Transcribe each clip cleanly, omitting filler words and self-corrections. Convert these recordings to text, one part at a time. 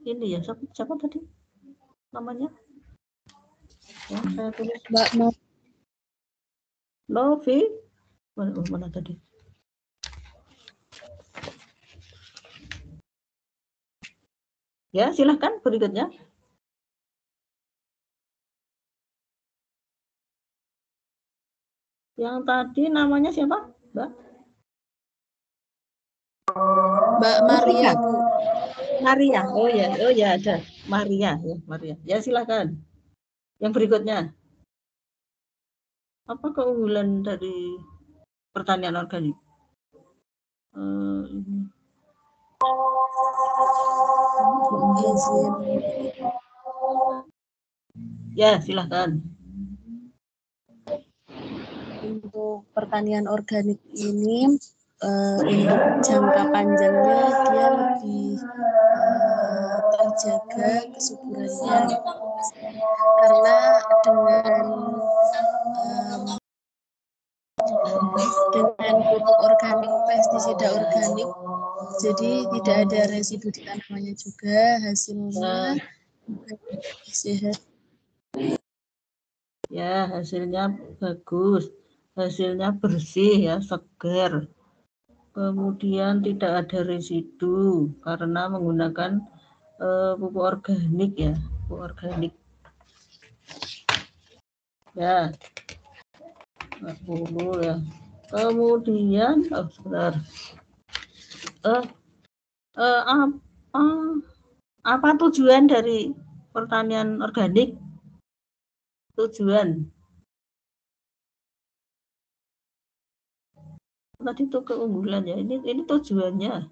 ini ya, siapa tadi namanya? Ya, saya tulis Mbak Novi. Mana tadi? Ya, silahkan berikutnya. Yang tadi namanya siapa, Mbak? Mbak Maria, Bu. Maria. Oh ya ada. Maria ya, Maria. Ya, silakan. Yang berikutnya. Apa keunggulan dari pertanian organik? Ini. Ya, silakan. Untuk pertanian organik ini untuk jangka panjangnya dia lebih terjaga kesuburannya karena dengan pupuk organik, pestisida organik, jadi tidak ada residu di tanamannya juga, hasilnya sehat. Ya, hasilnya bagus, hasilnya bersih ya, segar. Kemudian tidak ada residu karena menggunakan pupuk organik ya, pupuk organik. Ya, 40 ya. Kemudian, sebentar. Apa tujuan dari pertanian organik? Tujuan. Tadi itu keunggulan ya. Ini tujuannya.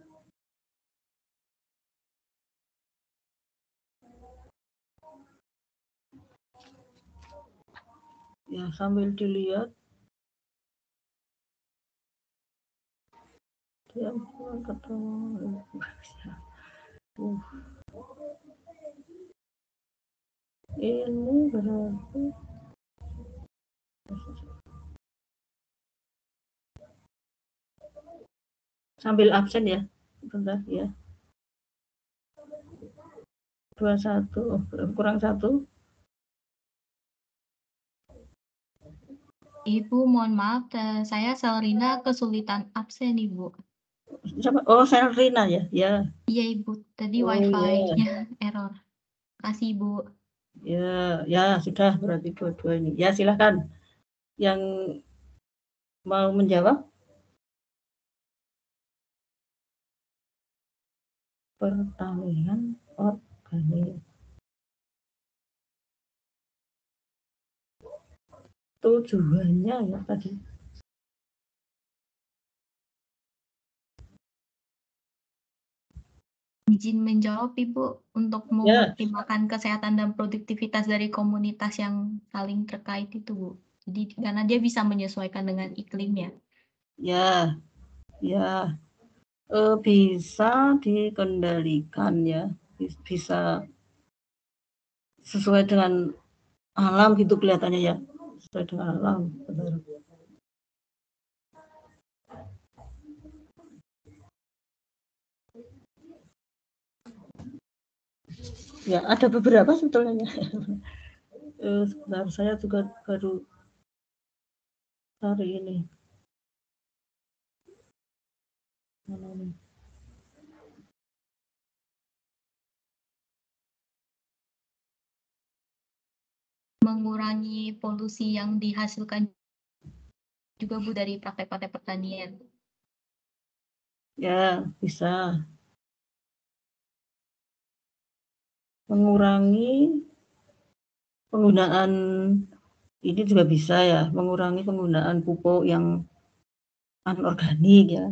Ya, sambil dilihat. Dia ketemu. Ini berarti sambil absen ya, bentar ya. 21 kurang 1. Ibu, mohon maaf, saya Selrina kesulitan absen, Ibu. Siapa? Oh, Selrina ya, ya. Iya, Ibu. Tadi wifi-nya error. Kasih, Ibu. Ya, sudah berarti dua-dua ini. Ya, silakan. Yang mau menjawab? Pertanian organik. Tujuannya ya tadi. Izin menjawab, Ibu, untuk mengoptimalkan kesehatan dan produktivitas dari komunitas yang saling terkait itu, Bu. Jadi karena dia bisa menyesuaikan dengan iklimnya. Ya. Bisa dikendalikan ya, bisa sesuai dengan alam gitu kelihatannya ya, sesuai dengan alam. Benar. Ya, ada beberapa sebetulnya. Sebentar, saya juga baru hari ini. Mana ini? Mengurangi polusi yang dihasilkan juga, Bu, dari praktek-praktek pertanian. Ya, bisa. Mengurangi penggunaan ini juga bisa ya, mengurangi penggunaan pupuk yang anorganik ya.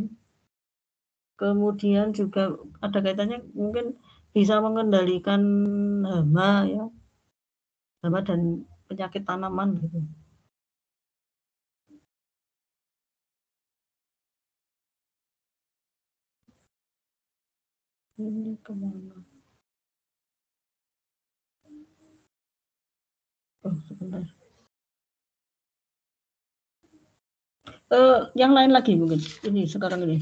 Kemudian juga ada kaitannya mungkin bisa mengendalikan hama ya, hama dan penyakit tanaman gitu. Ini kemana? Oh, sebentar. Yang lain lagi mungkin ini sekarang ini.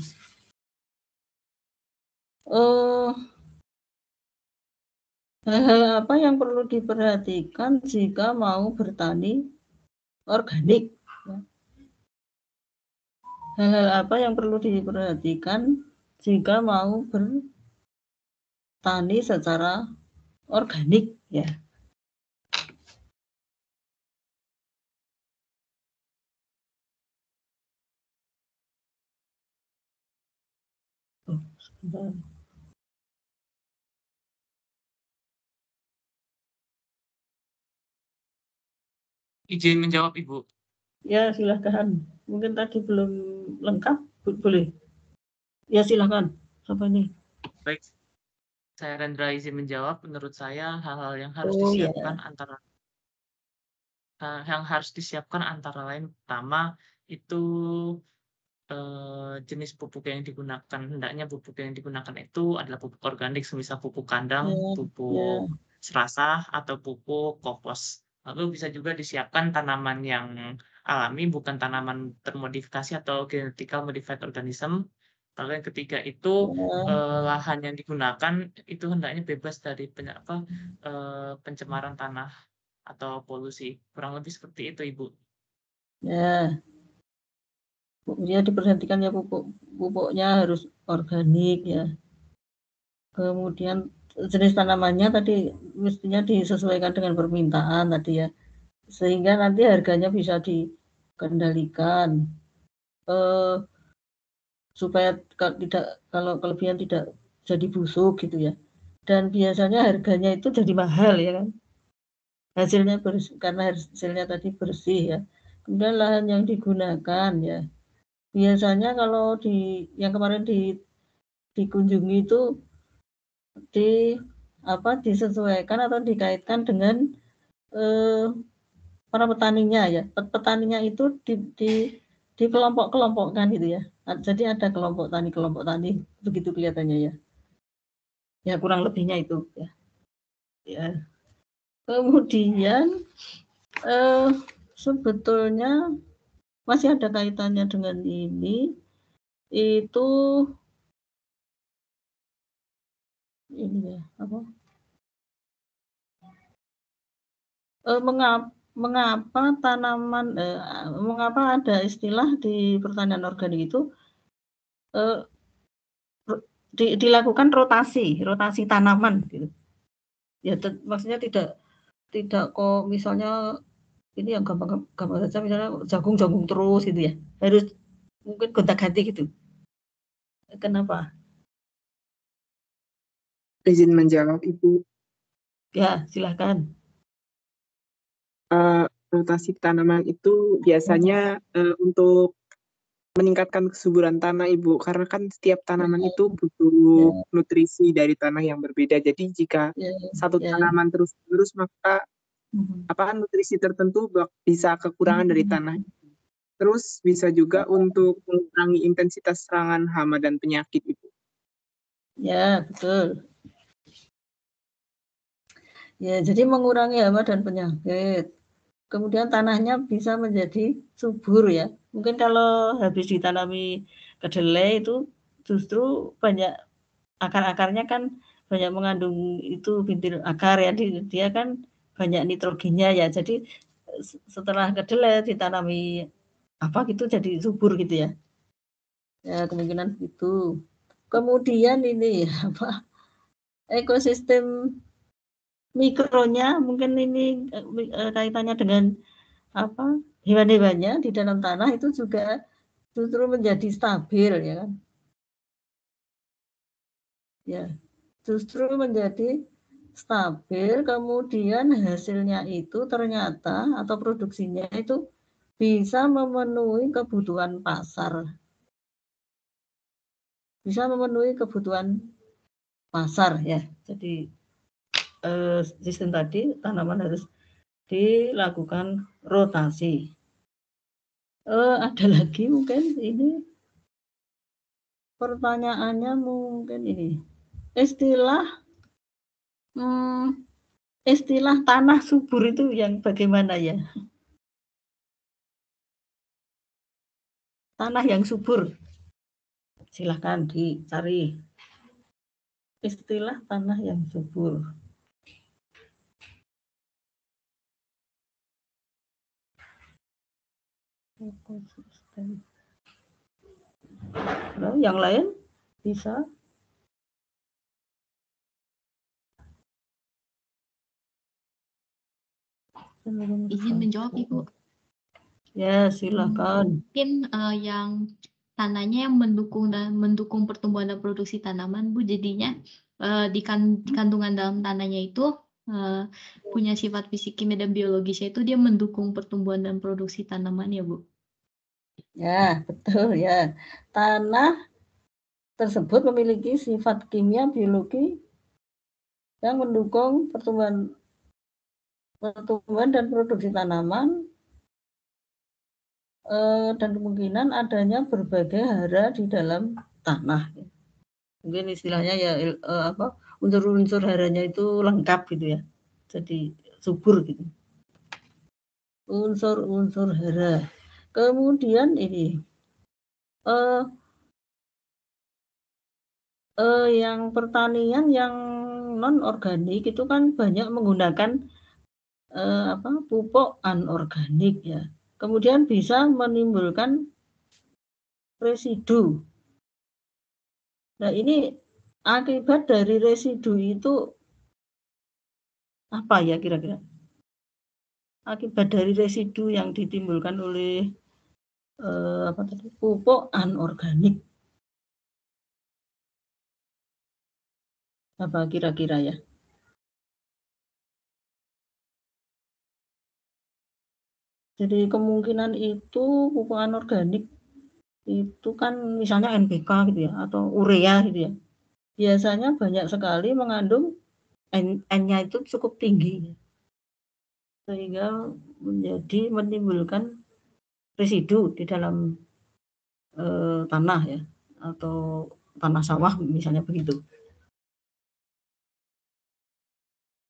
Hal-hal apa yang perlu diperhatikan jika mau bertani organik? Hal-hal apa yang perlu diperhatikan jika mau bertani secara organik, ya? Oh, sebentar. Izin menjawab, Ibu. Ya, silahkan. Mungkin tadi belum lengkap, boleh. Ya, silahkan. Apa ini? Baik, saya Rendra izin menjawab. Menurut saya hal-hal yang harus Oh, ya. disiapkan antara lain pertama itu jenis pupuk yang digunakan. Hendaknya pupuk yang digunakan itu adalah pupuk organik, semisal pupuk kandang, pupuk serasah, atau pupuk kompos. Lalu bisa juga disiapkan tanaman yang alami, bukan tanaman termodifikasi atau genetically modified organism. Lalu yang ketiga itu lahan yang digunakan itu hendaknya bebas dari pencemaran tanah atau polusi. Kurang lebih seperti itu, Ibu. Ya. Ya, diperhatikan ya, pupuknya harus organik, ya. Kemudian jenis tanamannya tadi mestinya disesuaikan dengan permintaan tadi, ya, sehingga nanti harganya bisa dikendalikan, supaya kalau kelebihan tidak jadi busuk gitu, ya. Dan biasanya harganya itu jadi mahal, ya kan, hasilnya bersih, karena hasilnya tadi bersih, ya. Kemudian lahan yang digunakan, ya, biasanya kalau yang kemarin dikunjungi itu disesuaikan atau dikaitkan dengan para petaninya, ya. Petaninya itu di kelompok-kelompokkan gitu, ya. Jadi ada kelompok tani begitu kelihatannya, ya. Ya, kurang lebihnya itu, ya. Ya. Kemudian sebetulnya masih ada kaitannya dengan ini ya, apa? Mengapa ada istilah di pertanian organik itu dilakukan rotasi tanaman gitu. Ya, maksudnya tidak kok misalnya ini yang gampang saja, misalnya jagung terus gitu, ya. Harus mungkin gonta-ganti gitu. Kenapa? Izin menjawab, Ibu. Ya, silahkan. Rotasi tanaman itu biasanya untuk meningkatkan kesuburan tanah, Ibu, karena kan setiap tanaman itu butuh nutrisi dari tanah yang berbeda. Jadi jika satu tanaman terus-menerus, maka nutrisi tertentu bisa kekurangan dari tanah. Terus bisa juga untuk mengurangi intensitas serangan hama dan penyakit, Ibu. Ya, betul. Ya, jadi mengurangi hama dan penyakit. Kemudian tanahnya bisa menjadi subur, ya. Mungkin kalau habis ditanami kedelai itu justru banyak akar-akarnya kan banyak mengandung itu bintil akar, ya. Dia kan banyak nitrogennya, ya. Jadi setelah kedelai ditanami gitu jadi subur gitu, ya. Ya, kemungkinan itu. Kemudian ini ekosistem mikronya mungkin ini kaitannya dengan hewan-hewannya di dalam tanah itu juga justru menjadi stabil, ya kan? Ya, justru menjadi stabil, kemudian hasilnya itu ternyata atau produksinya itu bisa memenuhi kebutuhan pasar. Bisa memenuhi kebutuhan pasar, ya. Jadi sistem tadi tanaman harus dilakukan rotasi. Ada lagi mungkin ini pertanyaannya, mungkin ini istilah tanah subur itu yang bagaimana, ya? Tanah yang subur, silahkan dicari istilah tanah yang subur. ekosistem. Nah, yang lain bisa? Izin menjawab, Ibu. Ya, silakan. Mungkin yang tanahnya yang mendukung pertumbuhan dan produksi tanaman, Bu, jadinya di kandungan dalam tanahnya itu punya sifat fisik, kimia, dan biologisnya itu dia mendukung pertumbuhan dan produksi tanaman ya, Bu? Ya, betul ya. Tanah tersebut memiliki sifat kimia, biologi yang mendukung pertumbuhan dan produksi tanaman, dan kemungkinan adanya berbagai hara di dalam tanah. Mungkin istilahnya ya unsur-unsur haranya itu lengkap gitu ya, jadi subur gitu. Unsur-unsur hara. Kemudian ini yang pertanian yang non organik itu kan banyak menggunakan pupuk anorganik ya. Kemudian bisa menimbulkan residu. Nah, ini akibat dari residu itu apa ya kira-kira? Akibat dari residu yang ditimbulkan oleh pupuk anorganik. Apa kira-kira ya? Jadi kemungkinan itu pupuk anorganik itu kan misalnya NPK gitu ya, atau urea gitu ya. Biasanya banyak sekali mengandung N-nya itu cukup tinggi. Sehingga menimbulkan residu di dalam tanah ya, atau tanah sawah misalnya begitu.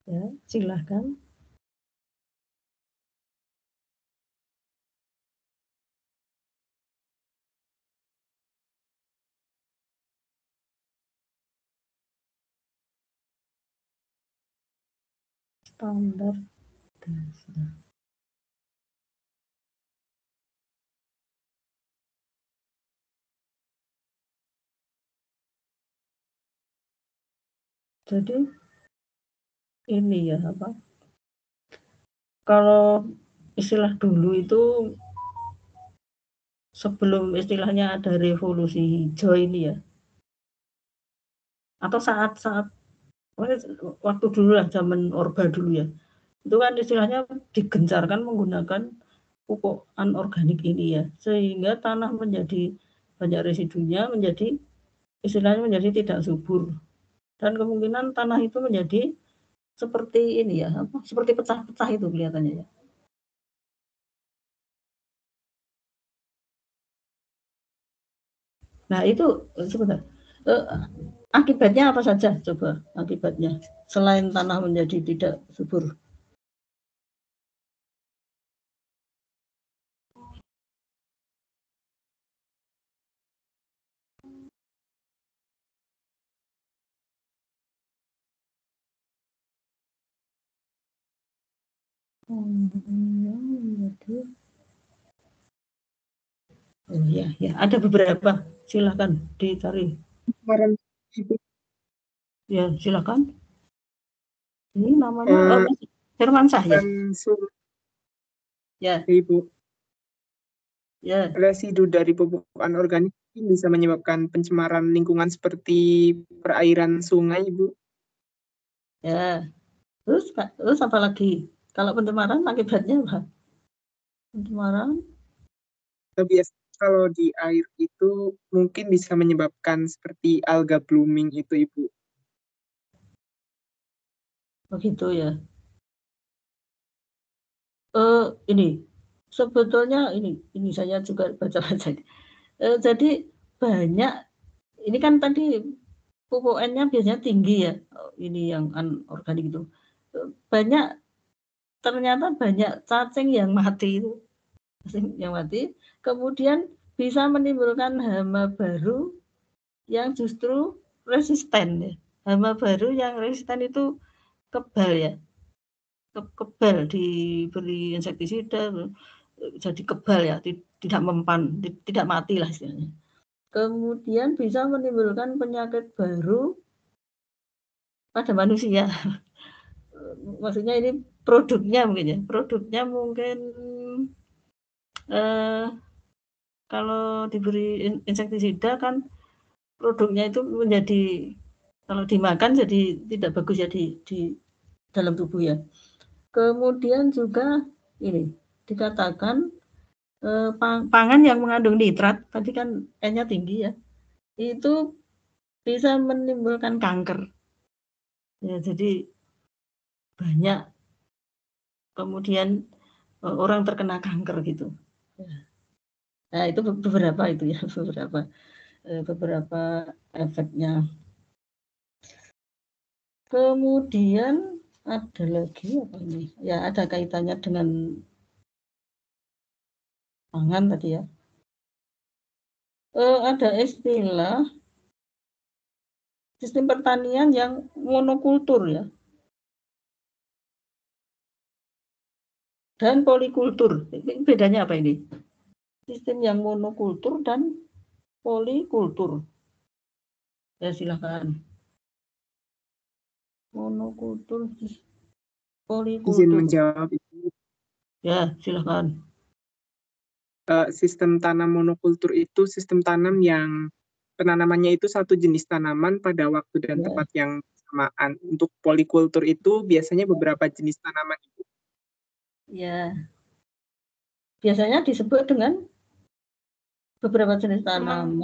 Ya, silahkan. Standar dasar. Jadi ini ya kalau istilah dulu itu sebelum istilahnya ada revolusi hijau ini ya, atau saat waktu dulu lah, zaman Orba dulu ya, itu kan istilahnya digencarkan menggunakan pupuk anorganik ini ya, sehingga tanah menjadi banyak residunya, menjadi istilahnya menjadi tidak subur, dan kemungkinan tanah itu menjadi seperti ini ya, seperti pecah-pecah itu kelihatannya ya. Nah itu sebentar, akibatnya apa saja coba akibatnya selain tanah menjadi tidak subur? Oh ya, ada beberapa. Silakan dicari. Ya, silakan. Ini namanya Firmansyah ya? Ya. Ibu. Ya. Residu dari pupuk anorganik bisa menyebabkan pencemaran lingkungan seperti perairan sungai, Ibu. Ya. Terus apa lagi? Kalau pencemaran akibatnya apa? Pencemaran? Kalau di air itu mungkin bisa menyebabkan seperti alga blooming itu, Ibu. Begitu ya. Ini sebetulnya ini saya juga baca-baca. Jadi banyak, ini kan tadi pupuk N-nya biasanya tinggi ya. Ini yang anorganik itu. Ternyata banyak cacing yang mati itu. Kemudian bisa menimbulkan hama baru yang justru resisten ya. Hama baru yang resisten itu kebal ya. Kebal diberi insektisida, jadi kebal ya, tidak mempan, tidak mati lah istilahnya. Kemudian bisa menimbulkan penyakit baru pada manusia. Maksudnya ini produknya mungkin ya, produknya mungkin kalau diberi insektisida kan produknya itu menjadi, kalau dimakan jadi tidak bagus ya di dalam tubuh ya. Kemudian juga ini dikatakan pangan yang mengandung nitrat, tadi kan N-nya tinggi ya, itu bisa menimbulkan kanker. Ya, jadi banyak kemudian orang terkena kanker gitu. Nah, itu beberapa itu ya, beberapa efeknya. Kemudian ada lagi apa ini? Ya, ada kaitannya dengan pangan tadi ya. Ada istilah sistem pertanian yang monokultur ya. Dan polikultur. Bedanya apa ini? Sistem yang monokultur dan polikultur. Ya, silakan. Monokultur, polikultur. Izin menjawab itu. Ya, silakan. Sistem tanam monokultur itu sistem tanam yang penanamannya itu satu jenis tanaman pada waktu dan tempat yang bersamaan. Untuk polikultur itu biasanya beberapa jenis tanaman. Ya. Biasanya disebut dengan beberapa jenis tanaman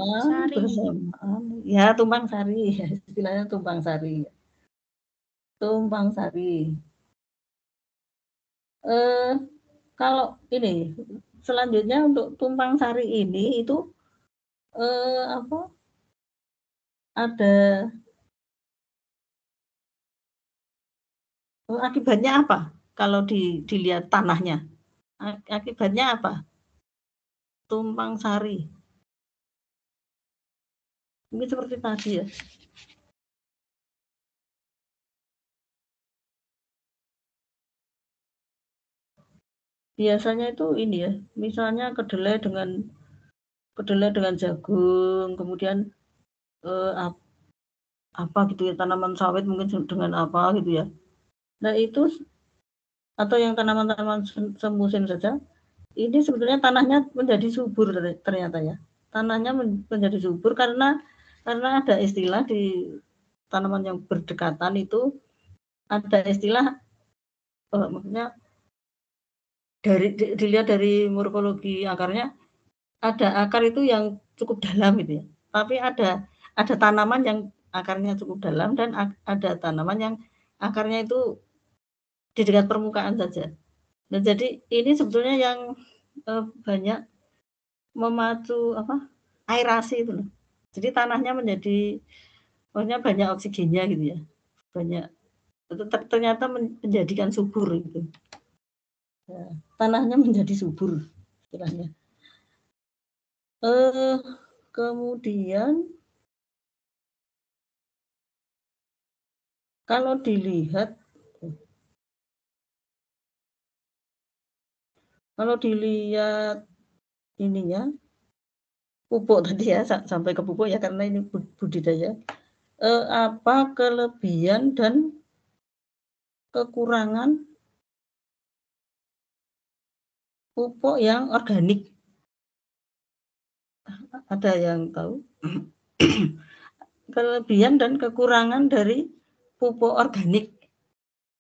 bersamaan. Ya, tumpang sari. Istilahnya tumpang sari. Tumpang sari. Kalau ini selanjutnya untuk tumpang sari ini itu ada akibatnya apa kalau dilihat tanahnya? Akibatnya apa? Tumpang sari. Mungkin seperti tadi ya. Biasanya itu ini ya, misalnya kedelai dengan jagung, kemudian apa gitu ya, tanaman sawit mungkin dengan apa gitu ya. Nah itu, atau yang tanaman-tanaman semusim saja, ini sebetulnya tanahnya menjadi subur ternyata ya. Tanahnya menjadi subur karena ada istilah di tanaman yang berdekatan itu, ada istilah maksudnya dilihat dari morfologi akarnya, ada akar itu yang cukup dalam gitu ya. Tapi ada tanaman yang akarnya cukup dalam dan ada tanaman yang akarnya itu di dekat permukaan saja. Nah, jadi ini sebetulnya yang banyak memacu aerasi itu loh. Jadi tanahnya maksudnya banyak oksigennya gitu ya. Banyak, ternyata menjadikan subur gitu. Ya, tanahnya menjadi subur istilahnya. Kemudian kalau dilihat ininya, pupuk tadi ya, sampai ke pupuk ya, karena ini budidaya. Apa kelebihan dan kekurangan pupuk yang organik? Ada yang tahu? Kelebihan dan kekurangan dari pupuk organik.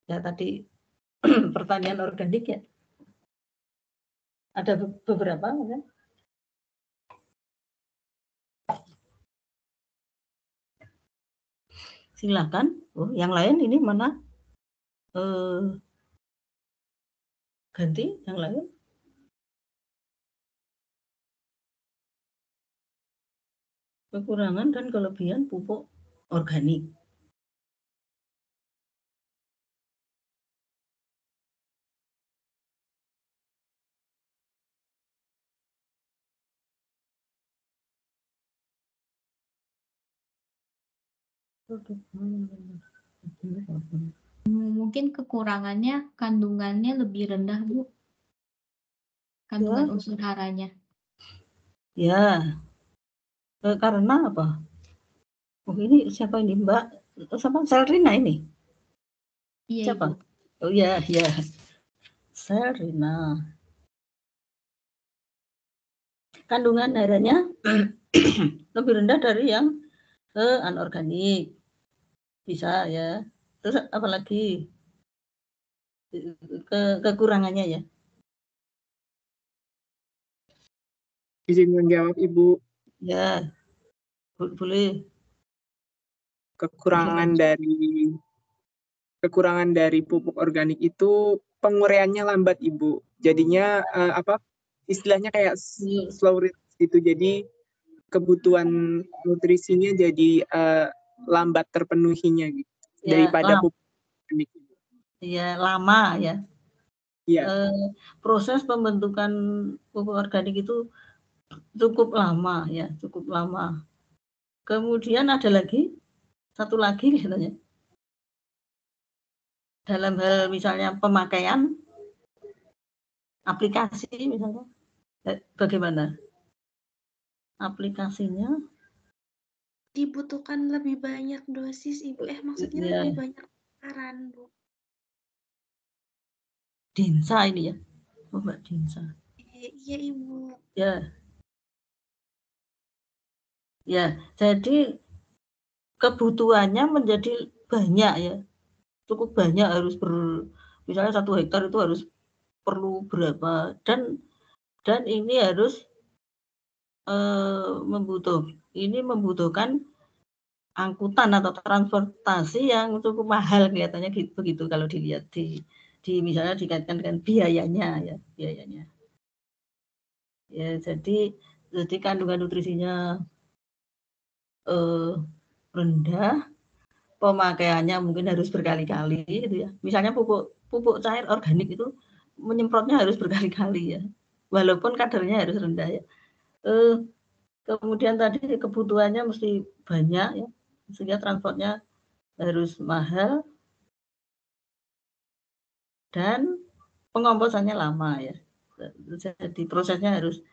Ya tadi pertanian organik ya. Ada beberapa kan? Silakan. Yang lain ini mana? Ganti yang lain. Kekurangan dan kelebihan pupuk organik. Mungkin kekurangannya kandungannya lebih rendah, Bu. kandungan unsur haranya. Ya, karena apa? Oh, ini siapa ini Mbak? Siapa? Selrina ini? Iya, Siapa? Ibu. Oh iya, ya. Selrina. Kandungan darahnya lebih rendah dari yang anorganik. Bisa ya. Terus apalagi kekurangannya ya? Izin menjawab Ibu. Ya, boleh. Kekurangan dari pupuk organik itu penguraiannya lambat Ibu. Jadinya istilahnya kayak slow release gitu. Jadi kebutuhan nutrisinya jadi lambat terpenuhinya gitu Ya, daripada pupuk organik. Ya, lama ya. Iya. Proses pembentukan pupuk organik itu cukup lama ya, cukup lama. Kemudian ada lagi, satu lagi katanya. Dalam hal misalnya pemakaian aplikasi misalnya, bagaimana? Aplikasinya Dibutuhkan lebih banyak dosis, Ibu. Maksudnya lebih banyak takaran, Bu. Dinsa ini ya, Mbak Dinsa. Iya, Ibu. Ya, jadi kebutuhannya menjadi banyak ya, cukup banyak harus misalnya 1 hektar itu harus perlu berapa dan ini harus membutuhkan angkutan atau transportasi yang cukup mahal kelihatannya begitu kalau dilihat di misalnya dikaitkan dengan biayanya ya. Ya, jadi kandungan nutrisinya rendah, pemakaiannya mungkin harus berkali-kali gitu ya. Misalnya pupuk cair organik itu menyemprotnya harus berkali-kali ya. Walaupun kadarnya harus rendah ya. Kemudian tadi kebutuhannya mesti banyak ya, sehingga transportnya harus mahal dan pengomposannya lama ya. Jadi prosesnya harus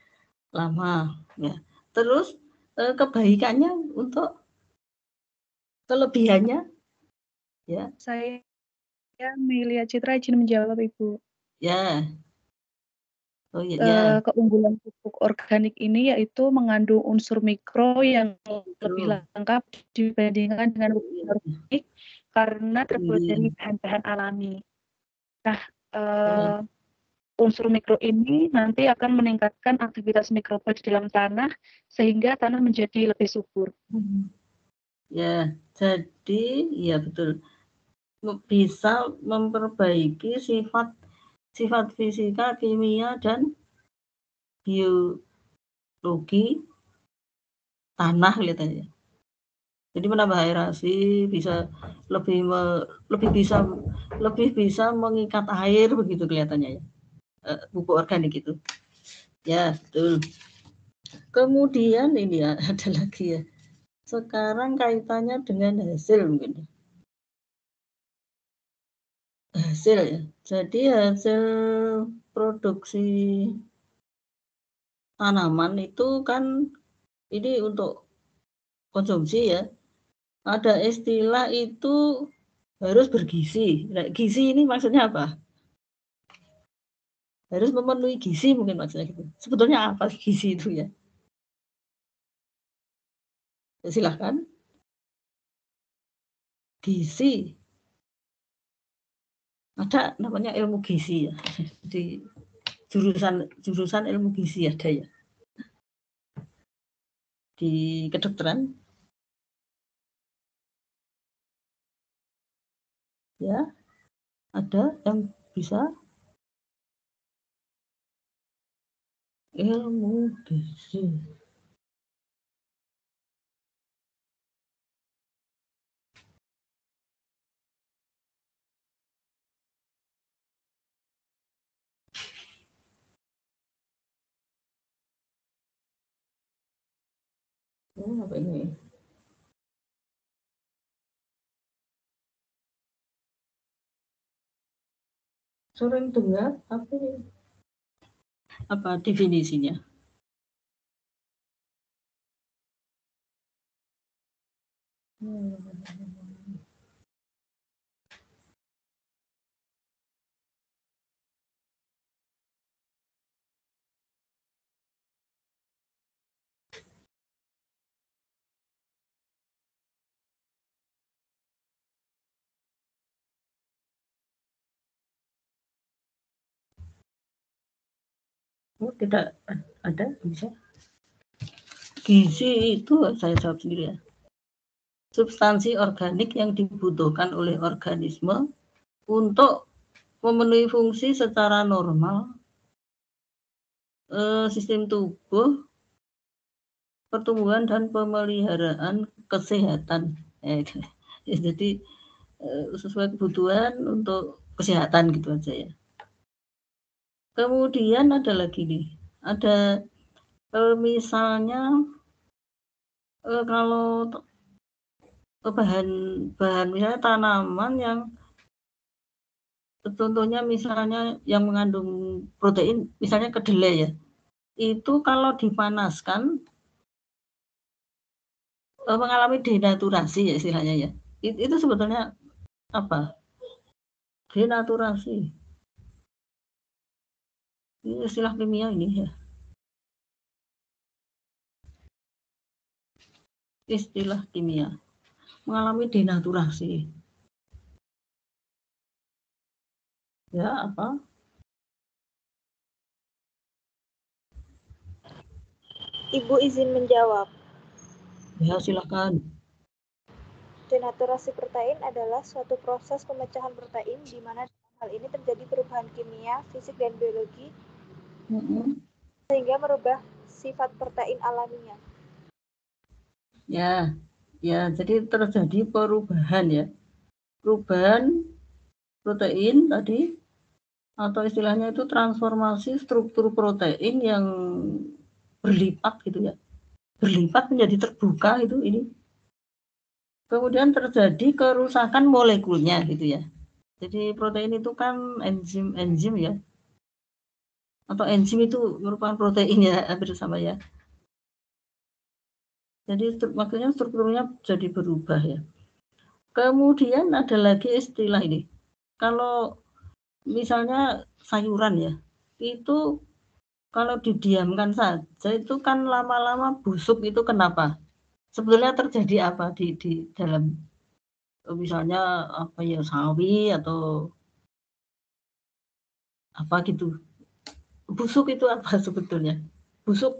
lama ya. Terus kebaikannya untuk kelebihannya ya. Saya Melia Citra izin menjawab Ibu. Ya. Oh iya. Keunggulan pupuk organik ini yaitu mengandung unsur mikro yang lebih lengkap dibandingkan dengan pupuk organik karena terbuat dari bahan-bahan alami. Nah, unsur mikro ini nanti akan meningkatkan aktivitas mikroba di dalam tanah sehingga tanah menjadi lebih subur. Ya, jadi ya betul. Bisa memperbaiki sifat fisika, kimia dan biologi tanah kelihatannya. Jadi menambah aerasi, bisa lebih bisa mengikat air begitu kelihatannya ya. Pupuk organik itu. Ya, betul. Kemudian ini ya, ada lagi ya. Sekarang kaitannya dengan hasil mungkin. Hasil ya. Jadi hasil produksi tanaman itu kan ini untuk konsumsi ya. Ada istilah itu harus bergizi. Nah, gizi ini maksudnya apa? Harus memenuhi gizi mungkin maksudnya gitu. Sebetulnya apa gizi itu ya? Silahkan. Gizi. Ada namanya ilmu gizi ya. Di jurusan ilmu gizi ada ya. Di kedokteran. Ya. Ada yang bisa ilmu gizi. Apa ini? Sering dengar apa ini? apa definisinya? Oh, tidak ada, bisa. Gizi itu saya jawab sendiri ya. Substansi organik yang dibutuhkan oleh organisme untuk memenuhi fungsi secara normal sistem tubuh, pertumbuhan dan pemeliharaan kesehatan. Jadi sesuai kebutuhan untuk kesehatan gitu aja ya. Kemudian ada lagi nih, ada misalnya kalau bahan misalnya tanaman yang contohnya misalnya yang mengandung protein, misalnya kedelai ya, itu kalau dipanaskan mengalami denaturasi ya istilahnya ya. Itu sebetulnya apa? Denaturasi. Ini istilah kimia ini ya. Istilah kimia. Mengalami denaturasi. Ya, apa? Ibu izin menjawab. Ya, silakan. Denaturasi protein adalah suatu proses pemecahan protein di mana hal ini terjadi perubahan kimia, fisik, dan biologi sehingga merubah sifat protein alaminya. Ya, jadi terjadi perubahan ya. Perubahan protein tadi atau istilahnya itu transformasi struktur protein yang berlipat gitu ya. Berlipat menjadi terbuka itu ini. Kemudian terjadi kerusakan molekulnya gitu ya. Jadi protein itu kan enzim ya. Atau enzim itu merupakan protein ya, hampir sama ya. Jadi makanya strukturnya jadi berubah ya. Kemudian ada lagi istilah ini. Kalau misalnya sayuran ya, itu kalau didiamkan saja itu kan lama-lama busuk, itu kenapa? Sebetulnya terjadi apa di dalam misalnya apa ya, sawi atau apa gitu. Busuk itu apa sebetulnya? Busuk.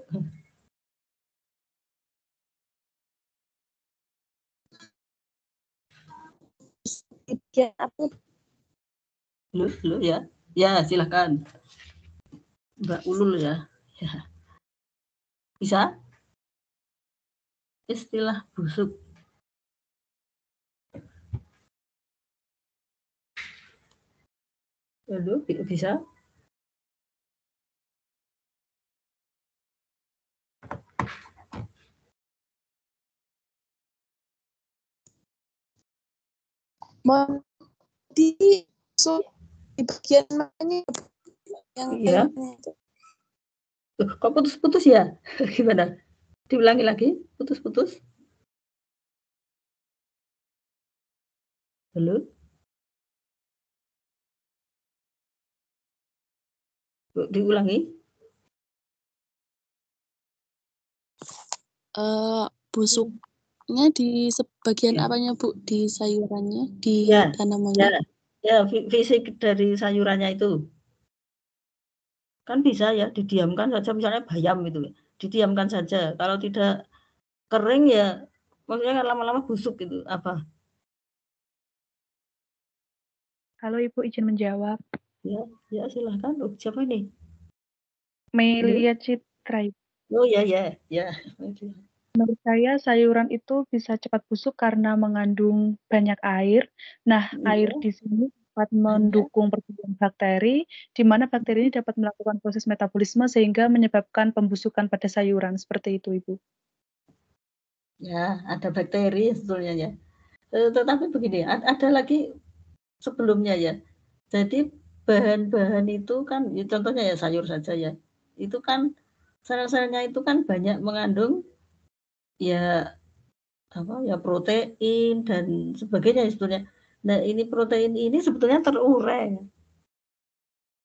Ya, aku Halo ya. Ya, silakan. Mbak Ulul ya. Ya. Bisa? Istilah busuk. Halo, bisa? di bagian mananya yang Iya. Kok putus-putus ya? Gimana? Diulangi lagi, putus-putus. Halo? Diulangi. Busuknya di sebagian apanya Bu? Di sayurannya, di tanamannya? Ya, fisik dari sayurannya itu. Kan bisa ya didiamkan saja, misalnya bayam itu. Didiamkan saja. Kalau tidak kering ya maksudnya kan lama-lama busuk gitu. Apa? Halo Ibu, izin menjawab. Ya silahkan. Oh, siapa ini? Melia Citra. Oh ya. Menurut saya sayuran itu bisa cepat busuk karena mengandung banyak air. Nah, air di sini dapat mendukung pertumbuhan bakteri, di mana bakteri ini dapat melakukan proses metabolisme sehingga menyebabkan pembusukan pada sayuran. Seperti itu, Ibu. Ya, ada bakteri sebetulnya ya. Tetapi begini, ada lagi sebelumnya ya. Jadi bahan-bahan itu kan, ya contohnya ya sayur saja ya. itu kan sel-selnya itu kan banyak mengandung ya apa ya protein dan sebagainya sebetulnya. Nah, ini protein ini sebetulnya terurai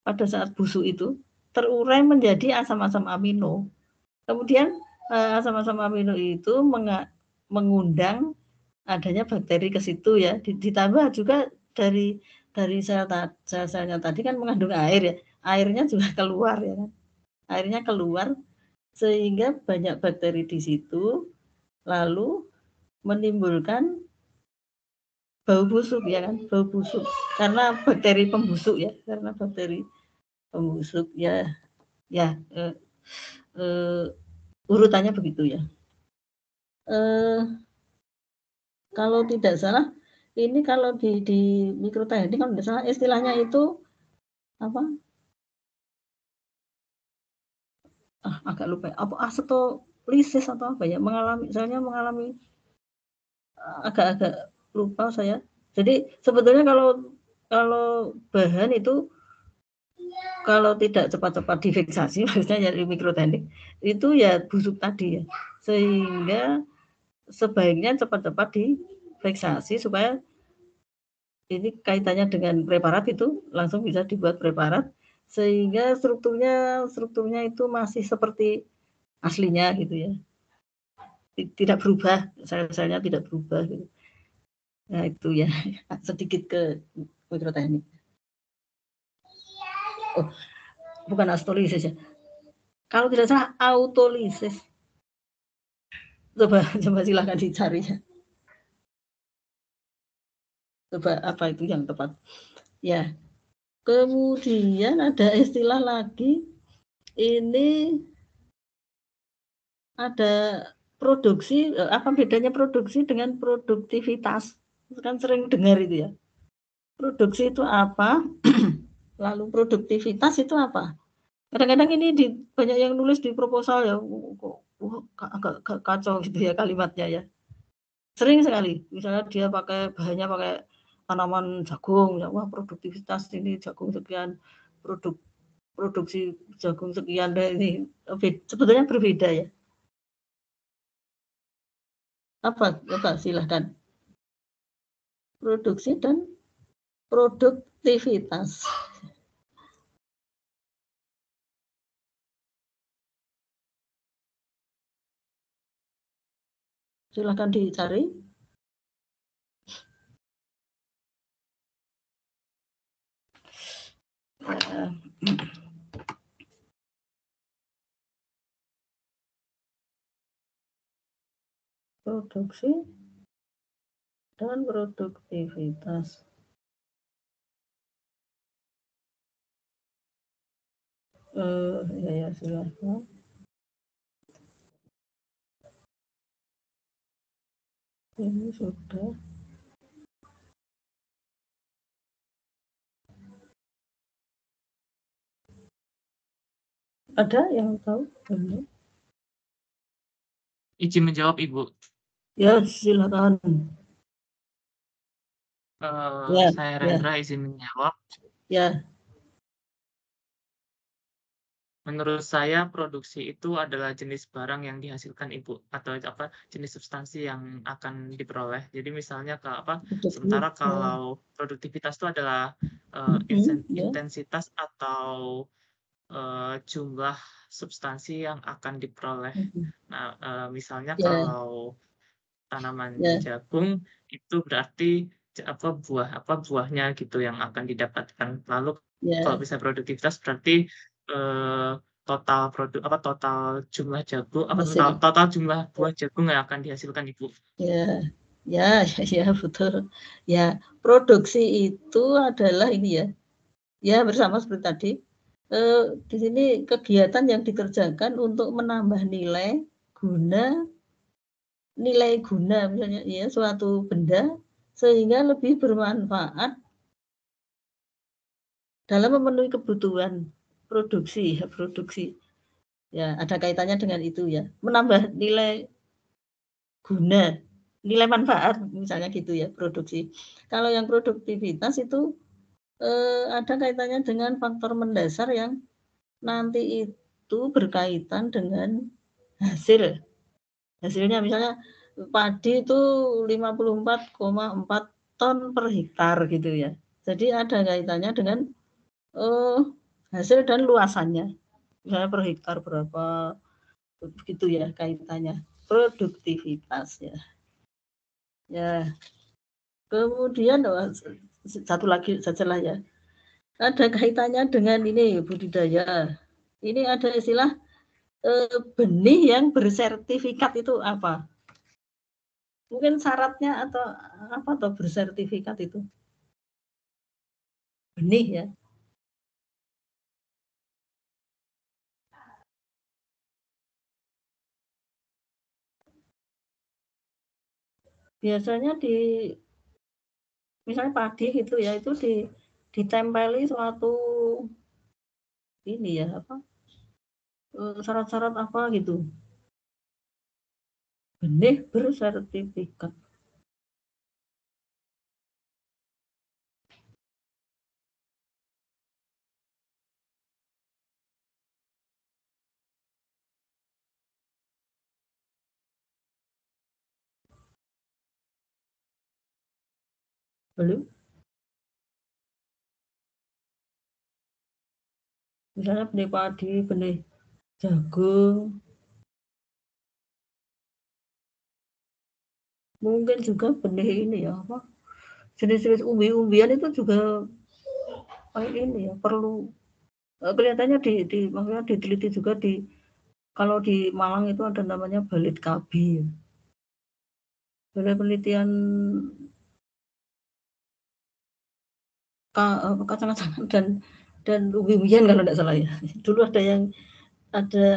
pada saat busuk itu, terurai menjadi asam-asam amino. Kemudian asam-asam amino itu mengundang adanya bakteri ke situ ya. Ditambah juga dari sel-selnya tadi kan mengandung air ya. Airnya juga keluar ya kan. Airnya keluar sehingga banyak bakteri di situ lalu menimbulkan bau busuk ya kan, bau busuk karena bakteri pembusuk ya, karena bakteri pembusuk ya urutannya begitu ya. Kalau tidak salah ini kalau di mikroteknik kalau tidak salah istilahnya itu apa? Agak lupa apa asetolisis atau apa ya, mengalami agak lupa saya. Jadi sebetulnya kalau bahan itu kalau tidak cepat-cepat difiksasi maksudnya dari mikroteknik itu ya busuk tadi ya, sehingga sebaiknya cepat-cepat difiksasi supaya ini kaitannya dengan preparat itu langsung bisa dibuat preparat sehingga strukturnya itu masih seperti aslinya gitu ya, tidak berubah, sel-selnya tidak berubah gitu. Nah itu ya sedikit ke mikroteknik. Oh, bukan astolisis ya. Kalau tidak salah autolisis. Coba silahkan dicari ya. Coba apa itu yang tepat. Ya. Kemudian ada istilah lagi. Ini ada produksi, apa bedanya produksi dengan produktivitas? Kan sering dengar itu ya. Produksi itu apa? Lalu produktivitas itu apa? Kadang-kadang ini banyak yang nulis di proposal ya, agak kacau gitu ya kalimatnya ya. Sering sekali, misalnya dia bahannya pakai tanaman jagung, ya wah produktivitas ini jagung sekian, produksi jagung sekian, dan ini sebetulnya berbeda ya. Apa silahkan. Produksi dan produktivitas. Silahkan dicari. Produksi dan produktivitas. Ya silahkan. Ini sudah. Ada yang tahu? Izin menjawab, Ibu. Ya, silakan. Saya Rendra izin menjawab. Ya. Menurut saya produksi itu adalah jenis barang yang dihasilkan Ibu atau apa jenis substansi yang akan diperoleh. Jadi misalnya sementara kalau produktivitas itu adalah intensitas atau jumlah substansi yang akan diperoleh. Nah, misalnya kalau tanaman jagung itu berarti buahnya gitu yang akan didapatkan. Lalu kalau bisa produktivitas berarti total jumlah jagung total jumlah buah jagung yang akan dihasilkan Ibu. Ya betul. Ya, produksi itu adalah ini ya. Ya, bersama seperti tadi. Di sini kegiatan yang dikerjakan untuk menambah nilai guna misalnya ya suatu benda sehingga lebih bermanfaat dalam memenuhi kebutuhan produksi. Ya, ada kaitannya dengan itu ya. Menambah nilai guna, nilai manfaat misalnya gitu ya, produksi. Kalau yang produktivitas itu ada kaitannya dengan faktor mendasar yang nanti itu berkaitan dengan hasil. Hasilnya misalnya padi itu 54,4 ton per hektar gitu ya. Jadi ada kaitannya dengan hasil dan luasannya. Misalnya per hektar berapa, begitu ya kaitannya. Produktivitas ya. Ya. Kemudian satu lagi sajalah ya. Ada kaitannya dengan ini budidaya. Ini ada istilah benih yang bersertifikat itu apa? Mungkin syaratnya atau apa atau bersertifikat itu? Benih ya. Biasanya misalnya padi gitu ya, itu ditempeli suatu ini ya apa? Syarat-syarat apa gitu. Benih bersertifikat. Belum? Misalnya benih padi, benih jagung. Mungkin juga benih ini ya apa? Jenis-jenis umbi-umbian itu juga ini ya perlu kelihatannya maksudnya diteliti juga kalau di Malang itu ada namanya Balit Kabi. Balai penelitian kacang-kacangan dan umbi-umbian kalau tidak salah ya. Dulu ada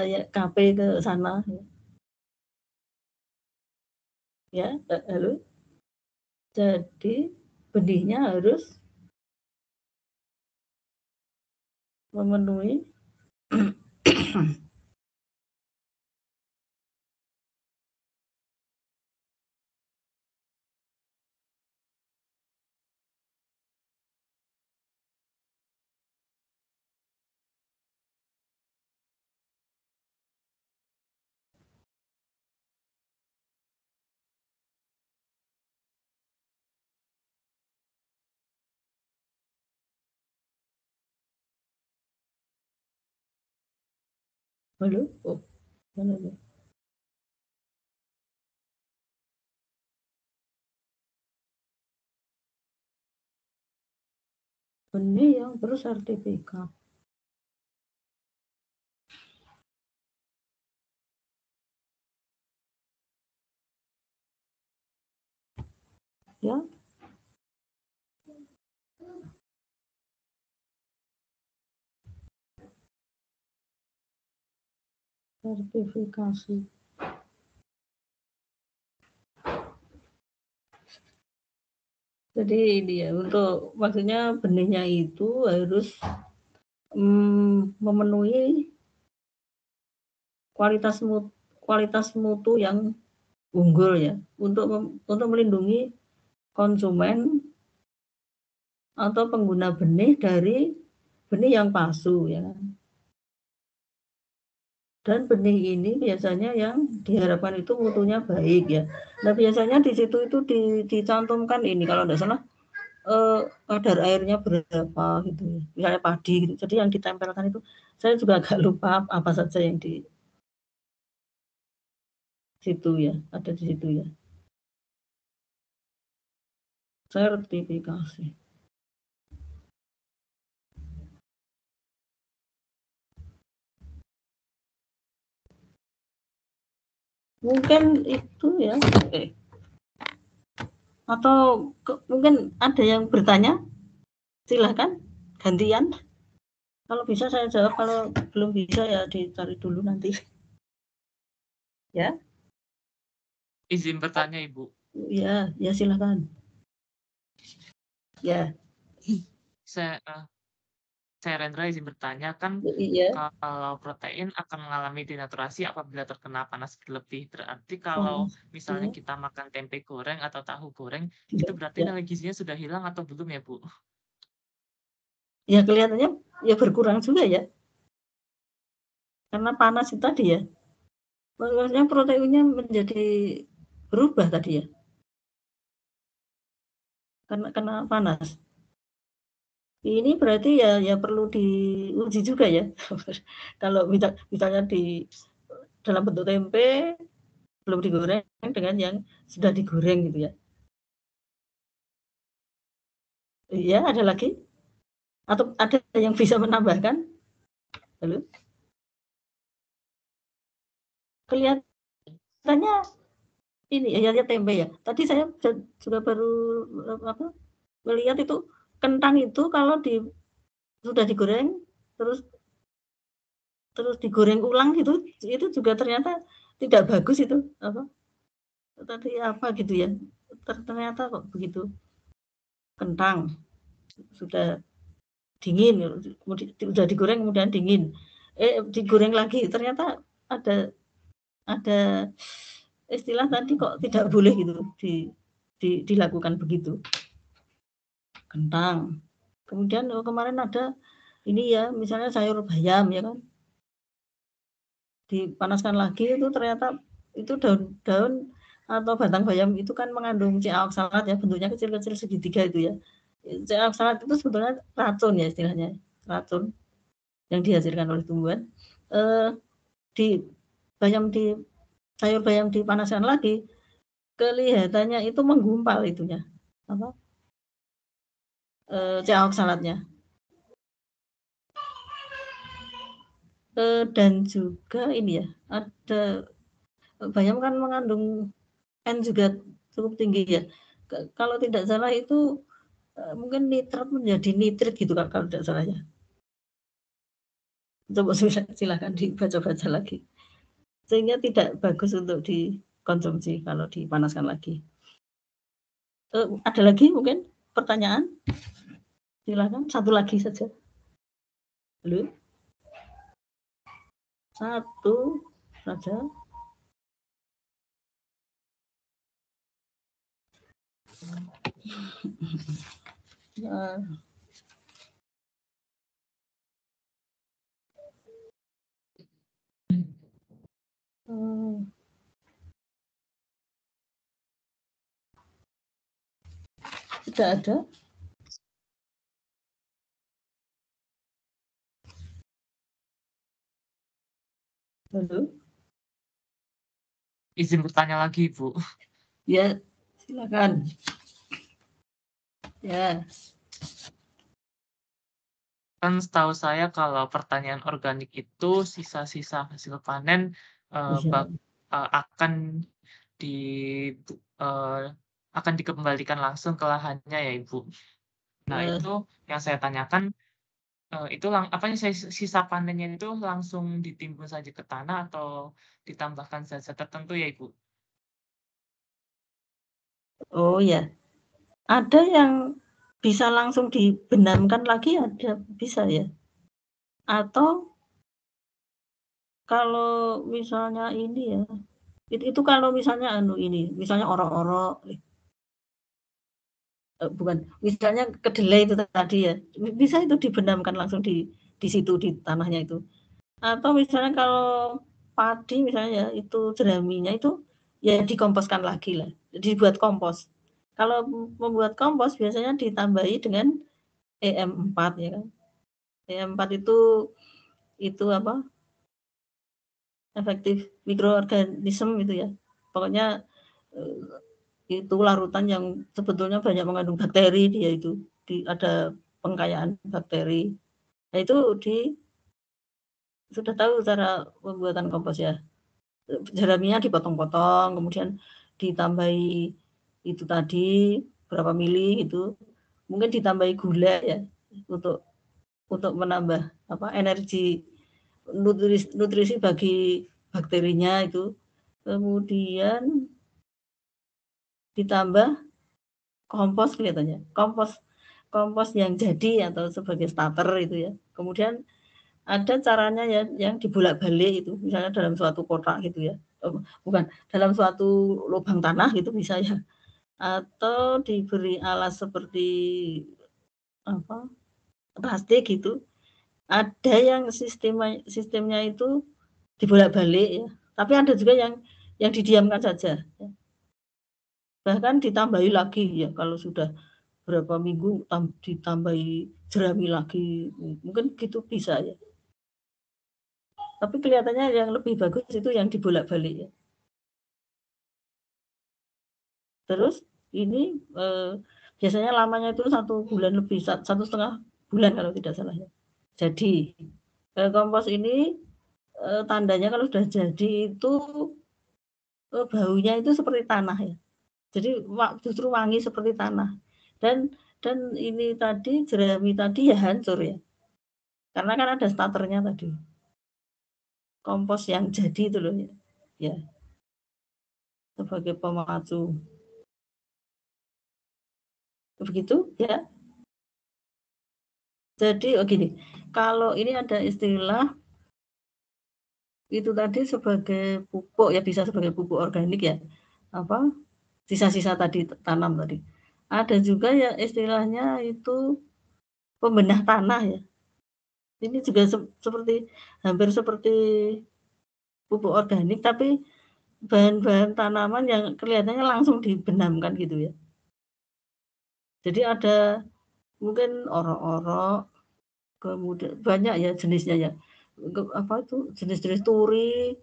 ya KP ke sana. Ya, halo. Jadi benihnya harus memenuhi halo. Oh, mana ya? Benih yang bersertifikat. Ya. Sertifikasi. Jadi ini ya untuk maksudnya benihnya itu harus memenuhi kualitas mutu yang unggul ya untuk melindungi konsumen atau pengguna benih dari benih yang palsu ya. Dan benih ini biasanya yang diharapkan itu mutunya baik ya. Nah biasanya di situ itu dicantumkan ini kalau tidak salah kadar airnya berapa gitu. Misalnya padi gitu. Jadi yang ditempelkan itu saya juga agak lupa apa saja yang di situ ya, ada di situ ya. Sertifikasi. Mungkin itu ya. Atau mungkin ada yang bertanya? Silahkan gantian. Kalau bisa saya jawab, kalau belum bisa ya dicari dulu nanti. Ya. Izin bertanya, Ibu. Ya silahkan. Ya. Saya Rendra izin bertanya, kan kalau protein akan mengalami denaturasi apabila terkena panas berlebih. Berarti kalau misalnya kita makan tempe goreng atau tahu goreng, itu berarti nilai gizinya sudah hilang atau belum ya, Bu? Ya kelihatannya ya berkurang juga ya. Karena panas itu tadi ya. Maksudnya proteinnya menjadi berubah tadi ya. Karena panas. Ini berarti ya perlu diuji juga ya. Kalau misalnya di dalam bentuk tempe belum digoreng dengan yang sudah digoreng gitu ya. Iya, ada lagi? Atau ada yang bisa menambahkan? Halo? Kelihatannya ini ya tempe ya. Tadi saya juga baru melihat itu kentang itu kalau sudah digoreng terus digoreng ulang itu juga ternyata tidak bagus itu tadi gitu ya. Ternyata kok begitu. Kentang sudah dingin, sudah digoreng kemudian dingin. Digoreng lagi ternyata ada istilah tadi kok tidak boleh gitu dilakukan begitu. Kentang. Kemudian kemarin ada ini ya, misalnya sayur bayam ya kan. Dipanaskan lagi itu ternyata itu daun atau batang bayam itu kan mengandung C-oxalat ya, bentuknya kecil-kecil segitiga itu ya. C-oxalat itu sebetulnya racun ya istilahnya, racun yang dihasilkan oleh tumbuhan. Di sayur bayam dipanaskan lagi, kelihatannya itu menggumpal itunya, C-oxalatnya. Dan juga ini ya, ada bayam kan mengandung N juga cukup tinggi ya. Kalau tidak salah itu mungkin nitrat menjadi nitrit gitu kalau tidak salah ya. Coba silakan dibaca-baca lagi. Sehingga tidak bagus untuk dikonsumsi kalau dipanaskan lagi. Ada lagi mungkin pertanyaan? Silakan, satu lagi saja. Halo? Satu saja. Tidak ada. Halo? Izin bertanya lagi, Bu. Ya, silakan. Ya. Kan setahu saya kalau pertanian organik itu sisa-sisa hasil panen akan dikembalikan langsung ke lahannya ya, Ibu. Nah, itu yang saya tanyakan, itu sisa panennya itu langsung ditimbun saja ke tanah atau ditambahkan zat-zat tertentu ya, Ibu? Oh ya, ada yang bisa langsung dibenamkan lagi, ada bisa ya. Atau kalau misalnya ini ya, itu kalau misalnya misalnya orok-orok, bukan, misalnya kedelai itu tadi ya, bisa itu dibenamkan langsung di situ di tanahnya itu. Atau misalnya kalau padi misalnya ya, itu jeraminya itu ya dikomposkan lagi lah, dibuat kompos. Kalau membuat kompos biasanya ditambahi dengan EM4 ya kan. EM4 itu apa? Efektif mikroorganisme itu ya. Pokoknya itu larutan yang sebetulnya banyak mengandung bakteri dia itu. Ada pengkayaan bakteri. Nah, itu sudah tahu cara pembuatan kompos ya. Jeraminya dipotong-potong, kemudian ditambahi itu tadi berapa mili itu. Mungkin ditambahi gula ya untuk menambah energi nutrisi bagi bakterinya itu. Kemudian ditambah kompos kelihatannya. Kompos yang jadi atau sebagai starter itu ya. Kemudian ada caranya ya yang dibolak-balik itu, misalnya dalam suatu kotak gitu ya. Bukan, dalam suatu lubang tanah gitu bisa ya. Atau diberi alas seperti plastik gitu. Ada yang sistemnya itu dibolak-balik ya. Tapi ada juga yang didiamkan saja. Ya. Bahkan ditambahi lagi ya kalau sudah berapa minggu ditambahi jerami lagi, mungkin gitu bisa ya. Tapi kelihatannya yang lebih bagus itu yang dibolak-balik ya. Terus ini biasanya lamanya itu 1 bulan lebih, 1,5 bulan kalau tidak salah ya. Jadi kompos ini tandanya kalau sudah jadi itu baunya itu seperti tanah ya. Jadi justru wangi seperti tanah. Dan ini tadi jerami tadi ya hancur ya. Karena kan ada starternya tadi. Kompos yang jadi itu loh ya. Ya. Sebagai pemacu. Begitu ya. Jadi gini, kalau ini ada istilah itu tadi sebagai pupuk ya, bisa sebagai pupuk organik ya. Apa? Sisa-sisa tadi tanam tadi. Ada juga ya istilahnya itu pembenah tanah ya. Ini juga hampir seperti pupuk organik, tapi bahan-bahan tanaman yang kelihatannya langsung dibenamkan gitu ya. Jadi ada mungkin orok-orok, kemudian banyak ya jenisnya ya. Apa itu jenis-jenis turi,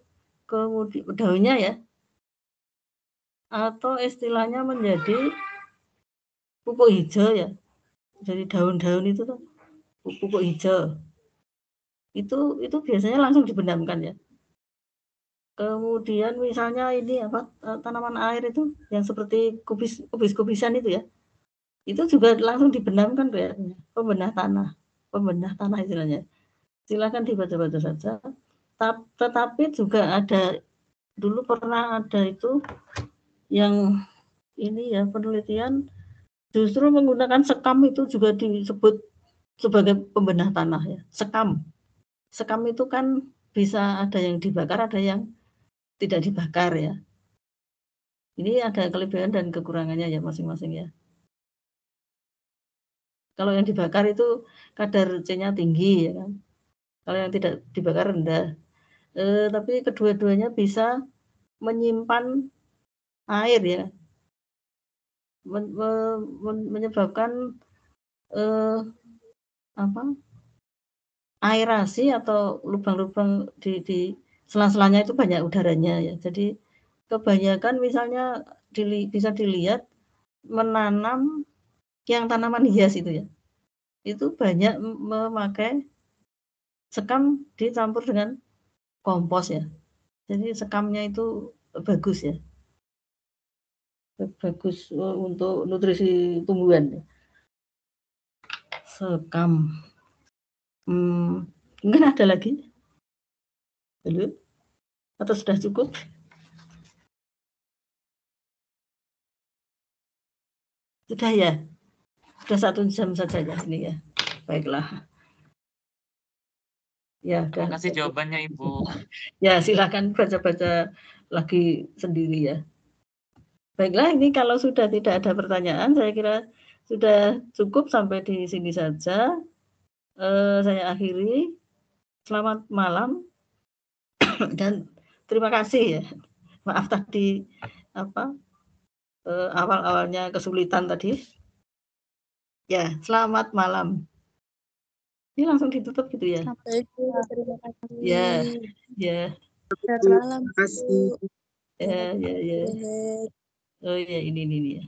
kemudian daunnya ya. Atau istilahnya menjadi pupuk hijau ya. Jadi daun-daun itu tuh pupuk hijau. Itu biasanya langsung dibenamkan ya. Kemudian misalnya ini apa tanaman air itu yang seperti kubis-kubisan itu ya. Itu juga langsung dibenamkan kayaknya. Pembenah tanah istilahnya. Silakan dibaca-baca saja. Tetapi juga ada dulu pernah ada itu yang ini ya penelitian justru menggunakan sekam itu juga disebut sebagai pembenah tanah ya. Sekam itu kan bisa ada yang dibakar, ada yang tidak dibakar ya. Ini ada kelebihan dan kekurangannya ya masing-masing ya. Kalau yang dibakar itu kadar C-nya tinggi ya kan. Kalau yang tidak dibakar rendah. Tapi kedua-duanya bisa menyimpan air ya. Menyebabkan aerasi atau lubang-lubang di sela-selanya itu banyak udaranya ya. Jadi kebanyakan misalnya bisa dilihat menanam yang tanaman hias itu ya. Itu banyak memakai sekam dicampur dengan kompos ya. Jadi sekamnya itu bagus ya. Bagus untuk nutrisi tumbuhan. Sekam. Mungkin ada lagi? Belum? Atau sudah cukup? Sudah ya? Sudah 1 jam saja ya ini ya. Baiklah. Ya, terima kasih jawabannya Ibu. Ya, silakan baca-baca lagi sendiri ya. Baiklah, ini kalau sudah tidak ada pertanyaan, saya kira sudah cukup sampai di sini saja. Saya akhiri. Selamat malam dan terima kasih ya. Maaf tadi awal-awalnya kesulitan tadi. Ya, selamat malam. Ini langsung ditutup gitu ya. Terima kasih. Ya. Selamat malam. Terima kasih. Ya. Oh ya ini ya.